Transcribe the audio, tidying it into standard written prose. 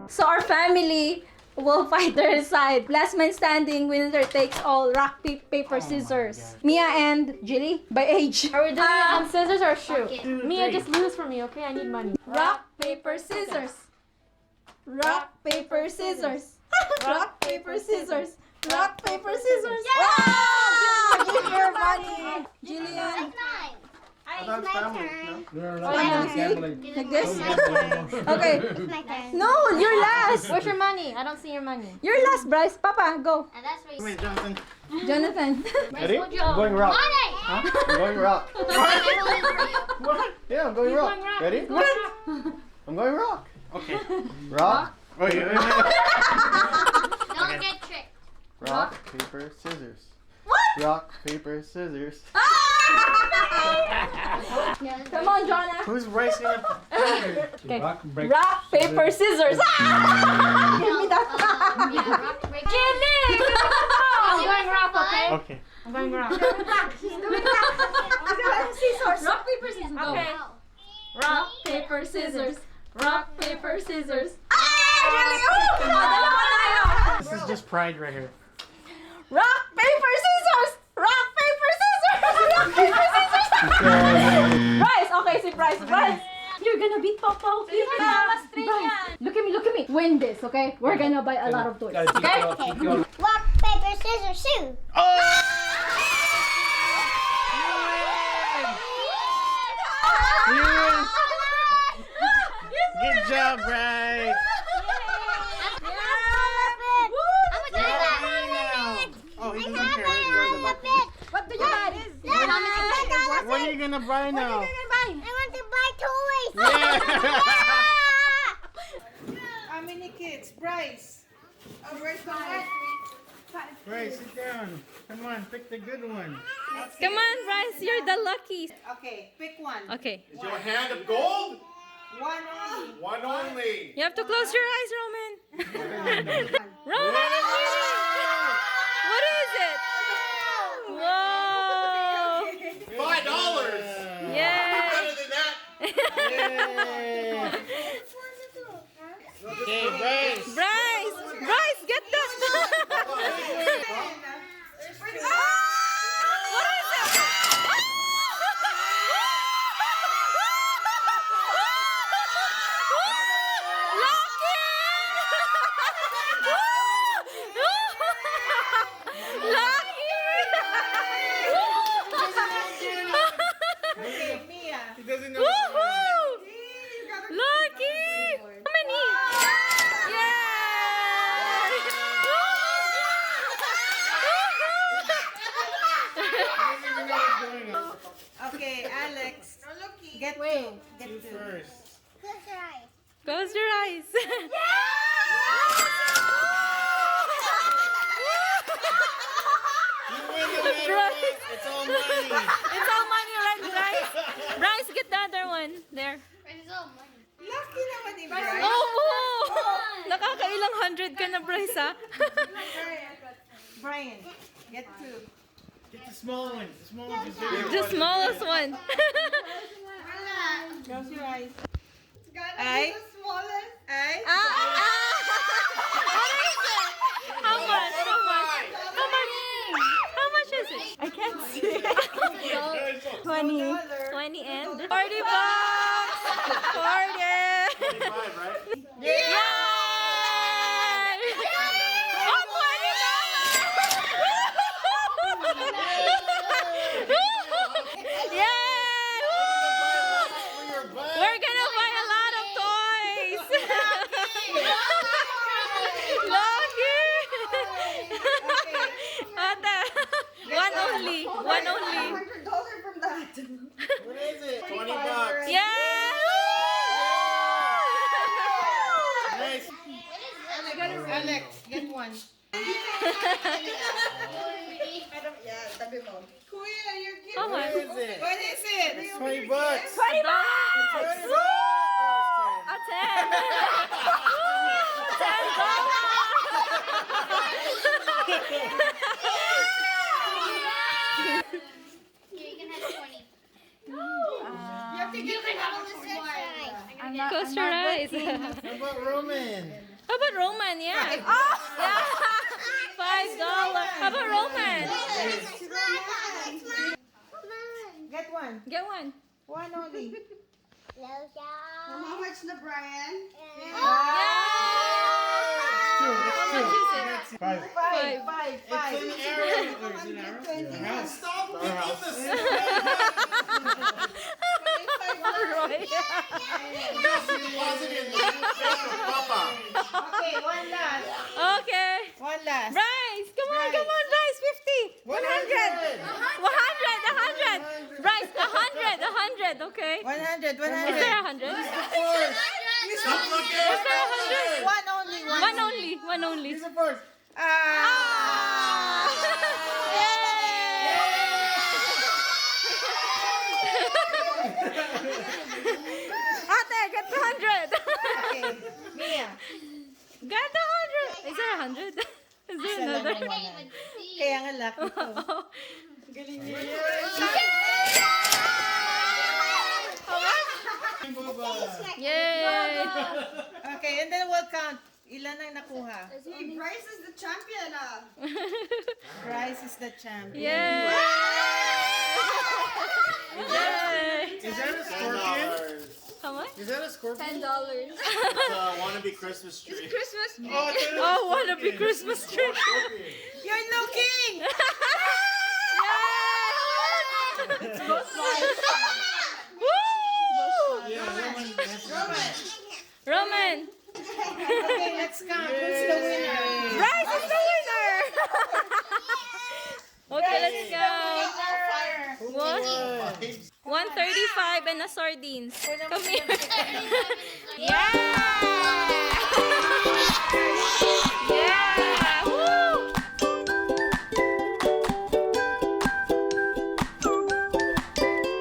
So our family will fight their side. Last man standing, winner takes all. Rock, paper, scissors. Mia and Jilly, by age. Are we doing it on scissors or shoe? Okay. Mia, just lose for me, okay? I need money. Rock, paper, scissors. Rock, paper, scissors. Rock, paper, scissors. Rock, paper, scissors. Yeah! Give your money. Jillian. That's mine. It's my turn. Like this? Okay. It's my turn. No, you're last. Where's your money? I don't see your money. You're last, Bryce. Papa, go. And that's where you Wait, Jonathan. Jonathan. Ready? Money! I'm going rock. Money! Huh? I'm going rock. What? Yeah, I'm going rock. Ready? What? I'm going rock. Okay. Rock. Wait, wait, wait. Don't get tricked. Rock, paper, scissors. What? Rock, paper, scissors. Come on, Jonah. Who's Bryce gonna? Okay. Rock, break. Rock, paper, scissors. Ah! Give me that. Yeah, rock, break. Jilly! I'm going rock, okay? Okay. I'm going rock. Scissors. Rock, paper, scissors. Go. Okay. Rock, paper, scissors. Rock, paper, scissors. Ah! Jilly! Oh, dalawa tayo. This is just pride right here. Rock, paper, scissors. Rock, paper, scissors. Rock, paper, scissors. Bryce. Okay, si Bryce. Bryce. You're gonna beat Papa. Okay? Bryce. Look at me, look at me. Win this, okay? We're gonna buy a lot of toys. Guys, keep Okay? going, keep going. Rock, paper, scissors, shoot. Good job, Bryce. Oh, he doesn't care. What do you buy? What are you gonna buy now? I want to buy toys. How many kids? Bryce. Oh, Bryce, go ahead. Bryce, sit down. Come on, pick the good one. Come on, Bryce. You're the lucky. Okay, pick one. Okay. Is your hand of gold? One only. One only. You have to close your eyes, Roman. Roman! What is it? Whoa! $5. Yay! Better than that. Okay, Bryce. Bryce! Bryce, get that! What is it? Okay, Mia. He doesn't know. Woohoo! Lucky! How many? Okay, Alex. Get two. Get You two. first. Close your eyes. Close your eyes. You win no matter what. It's all money. It's all money, right, Bryce? Bryce, get the other one. There. It's all money. Lucky naman ni Bryce. Oh! Nakakailang 100 ka na, Bryce, ha? Brian, get two. Get the small one. The small one is bigger. The smallest one. Close your eyes. Gonna Ay? be the smallest. Ay? What is it? How much? How much? How much? How much is it? I can't see. 20. 20 and 40 bucks. 40. 25, right? Yay! Oh, $20. Yay! We're gonna buy a lot of toys. Lucky. Ate, one only. One only. $100 from that. What is it? 20 bucks. Yeah! Nice. Alex, get one. Tabi mo. Kuya, you're cute. How much? What is it? What is it? It's 20 bucks. 20 bucks! 20 Woo! bucks. A 10! Here, you can have 20. You have to You get can have this one. Close your eyes. How about Roman? How about Roman? Yeah. Oh! Yeah. $5. How about Roman? Get one. Get one. One only. How much na, Brian? Two. That's two. How much is it? Five. Five. It's an arrow. There's an arrow. Yeah. Stop Our picking house. this. Roy. Deposit in the Papa. Okay, one last. Okay. One last. Bryce, come on, Bryce, 50, 100, 100. Bryce, 100, okay? 100, 100. Is there 100? Stop looking. Is there 100? One only, One only. He's the first. Ah! Ate, get the 100. Okay, Mia. Get the 100. Is there 100? Is there another? Kaya nga lucky to. Yay! Okay, and then we'll count. Ilan ang nakuha? Hey, Bryce is the champion, Bryce is the champion. Yay! Yay! Is that a scorpion? How much? Is that a scorpion? It's wannabe Christmas tree. Christmas. Oh, it's a Oh, wanna be Christmas tree? You're looking! Woo! Yeah, Roman, Okay, let's count. Who's the winner? Bryce is the winner. Okay, let's go. One 135 and a sardines. Come here. Yeah!